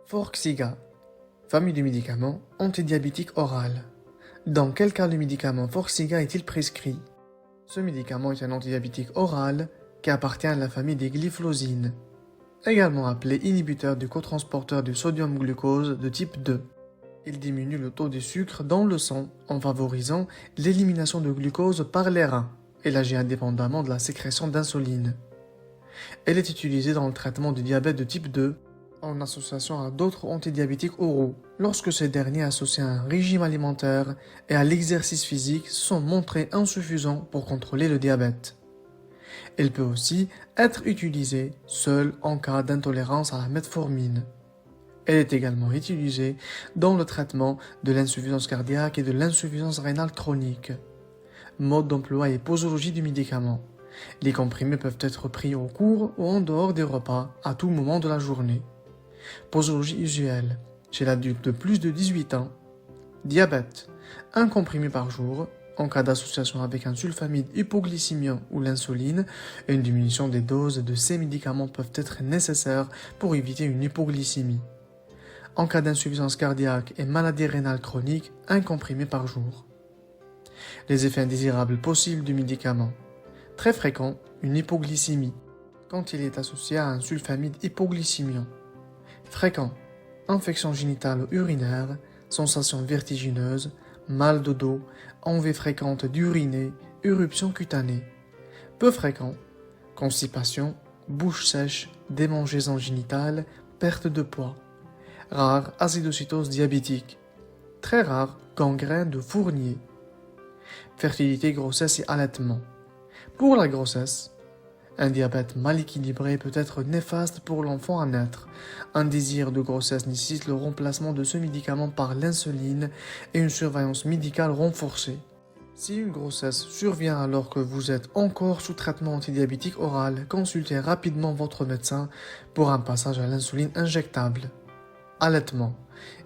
Forxiga, famille de médicaments antidiabétiques orales. Dans quel cas le médicament Forxiga est-il prescrit? Ce médicament est un antidiabétique oral qui appartient à la famille des glyphosines, également appelé inhibiteur du cotransporteur du sodium-glucose de type 2. Il diminue le taux de sucre dans le sang en favorisant l'élimination de glucose par les reins. Il agit indépendamment de la sécrétion d'insuline. Elle est utilisée dans le traitement du diabète de type 2 en association à d'autres antidiabétiques oraux, lorsque ces derniers associés à un régime alimentaire et à l'exercice physique sont montrés insuffisants pour contrôler le diabète. Elle peut aussi être utilisée seule en cas d'intolérance à la metformine. Elle est également utilisée dans le traitement de l'insuffisance cardiaque et de l'insuffisance rénale chronique. Mode d'emploi et posologie du médicament. Les comprimés peuvent être pris au cours ou en dehors des repas à tout moment de la journée. Posologie usuelle. Chez l'adulte de plus de 18 ans. Diabète. Un comprimé par jour. En cas d'association avec un sulfamide hypoglycémiant ou l'insuline, une diminution des doses de ces médicaments peuvent être nécessaires pour éviter une hypoglycémie. En cas d'insuffisance cardiaque et maladie rénale chronique, un comprimé par jour. Les effets indésirables possibles du médicament. Très fréquent, une hypoglycémie, quand il est associé à un sulfamide hypoglycémiant. Fréquent, infection génitale ou urinaire, sensation vertigineuse, mal de dos, envie fréquente d'uriner, éruption cutanée. Peu fréquent, constipation, bouche sèche, démangeaison génitale, perte de poids. Rare, acidocytose diabétique. Très rare, gangrène de Fournier. Fertilité, grossesse et allaitement. Pour la grossesse, un diabète mal équilibré peut être néfaste pour l'enfant à naître. Un désir de grossesse nécessite le remplacement de ce médicament par l'insuline et une surveillance médicale renforcée. Si une grossesse survient alors que vous êtes encore sous traitement antidiabétique oral, consultez rapidement votre médecin pour un passage à l'insuline injectable. Allaitement.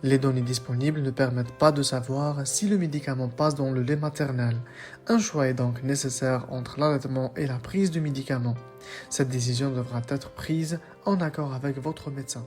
Les données disponibles ne permettent pas de savoir si le médicament passe dans le lait maternel. Un choix est donc nécessaire entre l'allaitement et la prise du médicament. Cette décision devra être prise en accord avec votre médecin.